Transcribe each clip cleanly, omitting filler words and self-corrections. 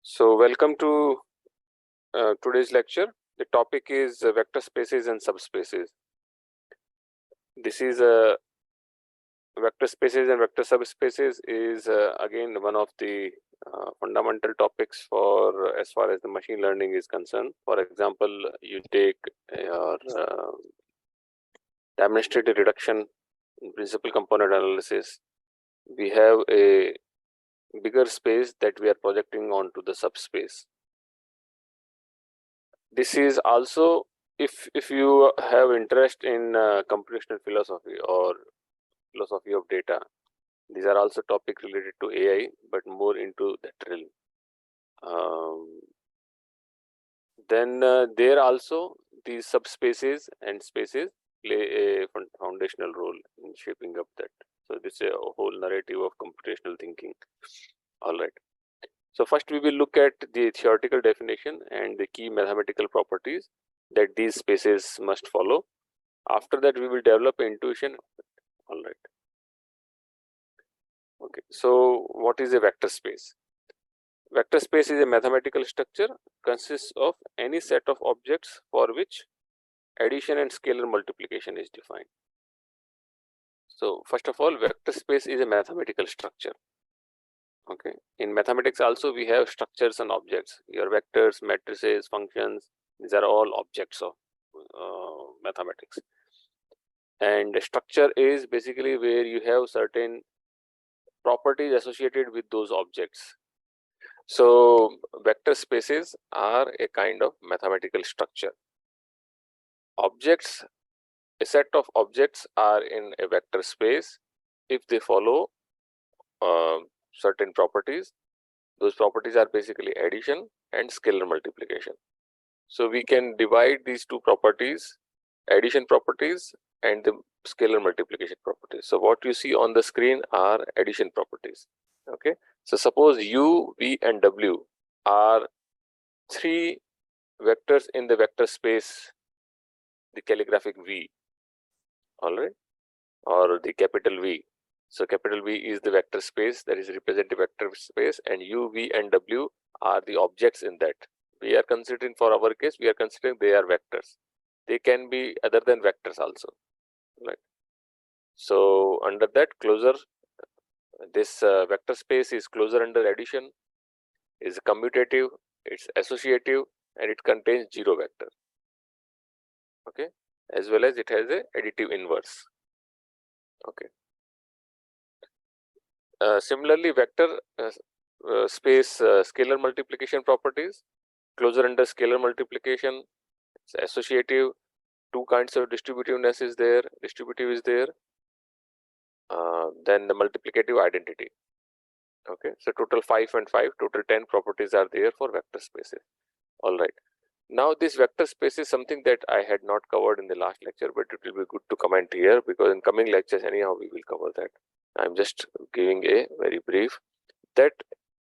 So welcome to today's lecture. The topic is vector spaces and subspaces. This is vector spaces and vector subspaces is again one of the fundamental topics for as far as the machine learning is concerned. For example, you take your demonstrated reduction in principal component analysis. We have a bigger space that we are projecting onto the subspace. This is also if you have interest in computational philosophy or philosophy of data, these are also topics related to AI, but more into that realm. Then there also these subspaces and spaces play a foundational role in shaping up that. So this is a whole narrative of computational thinking. All right. So first we will look at the theoretical definition and the key mathematical properties that these spaces must follow. After that we will develop intuition. All right. Okay. So what is a vector space? Vector space is a mathematical structure, consists of any set of objects for which addition and scalar multiplication is defined. So first of all, vector space is a mathematical structure. Okay. In mathematics also we have structures and objects. Your vectors, matrices, functions, these are all objects of mathematics. And structure is basically where you have certain properties associated with those objects. So vector spaces are a kind of mathematical structure. Objects, a set of objects are in a vector space if they follow certain properties. Those properties are basically addition and scalar multiplication. So we can divide these two properties, addition properties and the scalar multiplication properties. So what you see on the screen are addition properties. Okay. So suppose U, V and W are three vectors in the vector space, the calligraphic V, all right, or the capital V. So capital V is the vector space that is represented vector space, and U, V and W are the objects in that. We are considering, for our case, we are considering they are vectors. They can be other than vectors also, right? So under that closure, this vector space is closure under addition, is commutative, it's associative, and it contains zero vector. Okay, as well as it has a additive inverse. Okay. Similarly, vector space scalar multiplication properties, closure under scalar multiplication, it's associative, two kinds of distributiveness is there, distributive is there, then the multiplicative identity. Okay, so total 5 and 5, total 10 properties are there for vector spaces. All right. Now this vector space is something that I had not covered in the last lecture, but it will be good to comment here because in coming lectures anyhow we will cover that. I'm just giving a very brief that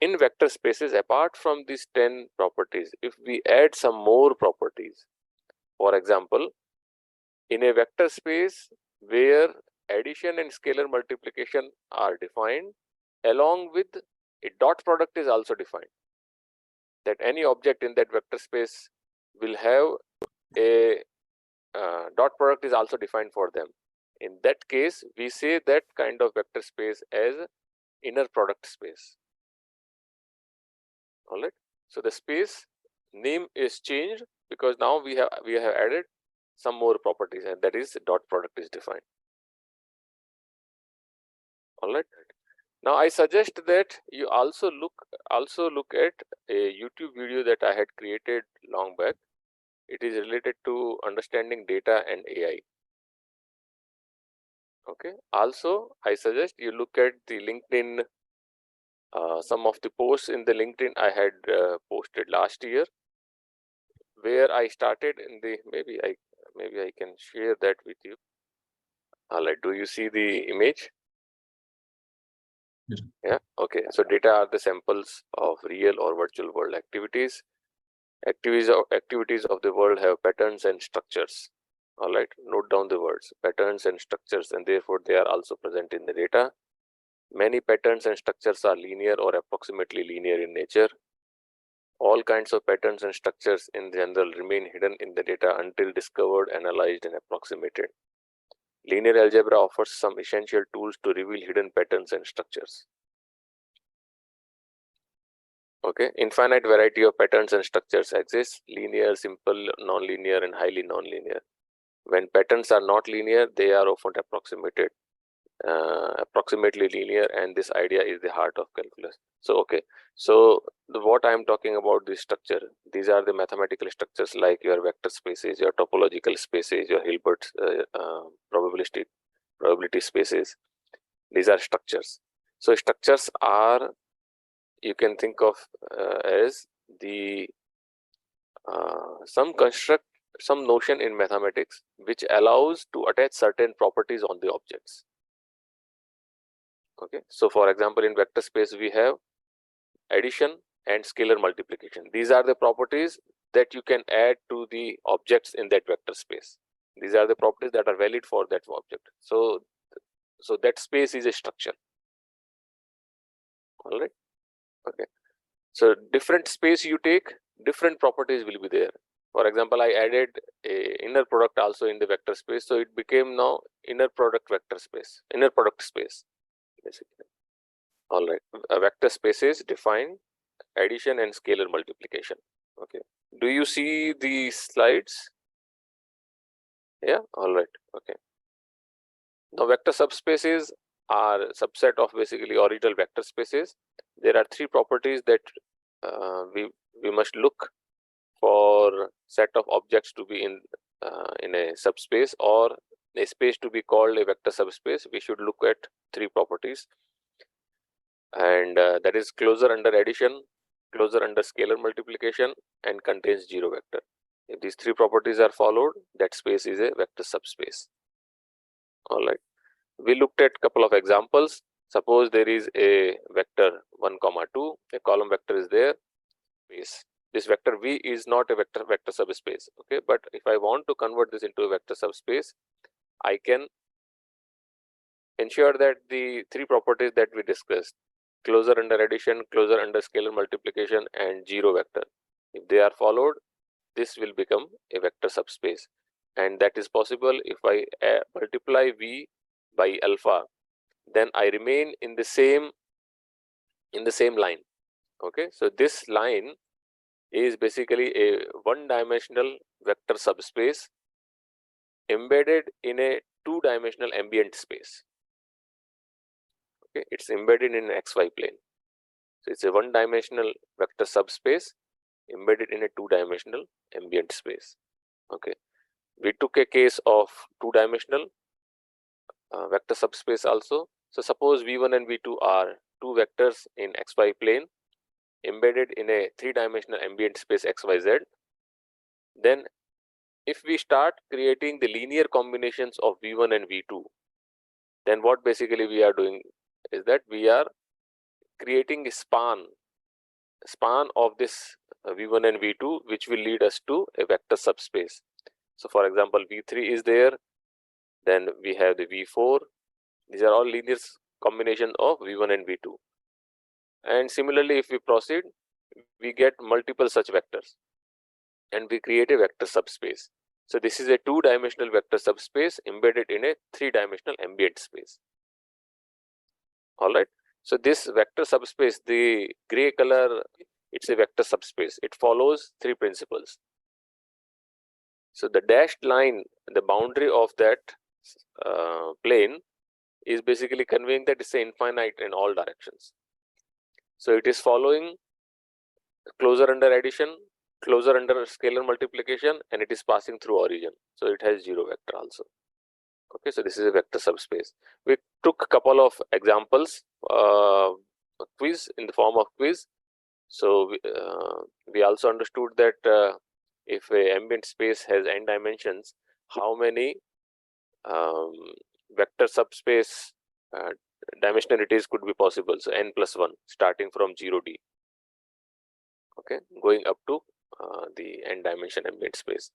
in vector spaces, apart from these 10 properties, if we add some more properties, for example, in a vector space where addition and scalar multiplication are defined, along with a dot product is also defined, that any object in that vector space will have a dot product is also defined for them. In that case, we say that kind of vector space as inner product space. All right. So the space name is changed because now we have added some more properties, and that is dot product is defined. All right. Now I suggest that you also look at a YouTube video that I had created long back. It is related to understanding data and AI. Okay. Also, I suggest you look at the LinkedIn. Some of the posts in the LinkedIn I had posted last year, where I started in the maybe I can share that with you. All right. Do you see the image? Yes. Yeah. Okay. So data are the samples of real or virtual world activities. Activities of the world have patterns and structures. All right. Note down the words patterns and structures, and therefore they are also present in the data. Many patterns and structures are linear or approximately linear in nature. All kinds of patterns and structures in general remain hidden in the data until discovered, analyzed, and approximated. Linear algebra offers some essential tools to reveal hidden patterns and structures. Okay, infinite variety of patterns and structures exist: linear, simple, nonlinear, and highly nonlinear. When patterns are not linear, they are often approximately linear, and this idea is the heart of calculus. So okay, so what I am talking about, this structure, these are the mathematical structures like your vector spaces, your topological spaces, your Hilbert probability spaces. These are structures. So structures are, you can think of as the some construct, some notion in mathematics which allows to attach certain properties on the objects. Okay, so for example, in vector space we have addition and scalar multiplication. These are the properties that you can add to the objects in that vector space. These are the properties that are valid for that object. So that space is a structure. All right. Okay. So different space you take, different properties will be there. For example, I added a inner product also in the vector space, so it became now inner product vector space, inner product space, basically. All right. A vector spaces define addition and scalar multiplication. Okay. Do you see the slides? Yeah. All right. Okay. Now, vector subspaces are subset of basically original vector spaces. There are three properties that we must look for set of objects to be in a subspace or a space to be called a vector subspace. We should look at three properties, and that is closure under addition, closure under scalar multiplication, and contains zero vector. If these three properties are followed, that space is a vector subspace. All right. We looked at couple of examples. Suppose there is a vector 1, 2, a column vector is there. This vector V is not a vector subspace. Okay, but if I want to convert this into a vector subspace, I can ensure that the three properties that we discussed, closure under addition, closure under scalar multiplication, and zero vector, if they are followed, this will become a vector subspace. And that is possible if I multiply V by alpha, then I remain in the same line. Okay, so this line is basically a one-dimensional vector subspace embedded in a two-dimensional ambient space. Okay, it's embedded in an xy plane. So it's a one-dimensional vector subspace embedded in a two-dimensional ambient space. Okay, we took a case of two-dimensional vector subspace also. So suppose V1 and V2 are two vectors in xy plane embedded in a three-dimensional ambient space xyz. Then if we start creating the linear combinations of V1 and V2, then what basically we are doing is that we are creating a span of this V1 and V2, which will lead us to a vector subspace. So for example, V3 is there, then we have the V4. These are all linear combinations of V1 and V2. And similarly, if we proceed, we get multiple such vectors and we create a vector subspace. So this is a two-dimensional vector subspace embedded in a three-dimensional ambient space. All right. So this vector subspace, the gray color, it's a vector subspace. It follows three principles. So the dashed line, the boundary of that plane is basically conveying that it's infinite in all directions. So it is following closure under addition, closure under scalar multiplication, and it is passing through origin. So it has zero vector also. Okay, so this is a vector subspace. We took a couple of examples, quiz in the form of quiz. So we also understood that if a ambient space has n dimensions, how many vector subspace dimensionalities could be possible? So n plus 1 starting from 0D. Okay, going up to the n dimension ambient space.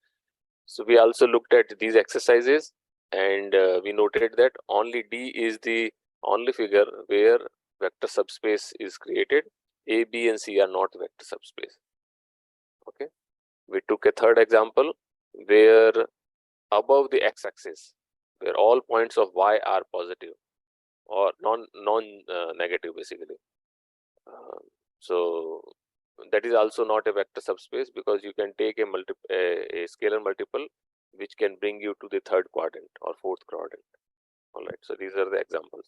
So we also looked at these exercises, and we noted that only D is the only figure where vector subspace is created. A, B, and C are not vector subspace. Okay, we took a third example where above the x-axis, where all points of y are positive or non negative basically. So that is also not a vector subspace, because you can take a scalar multiple which can bring you to the third quadrant or fourth quadrant. All right, so these are the examples.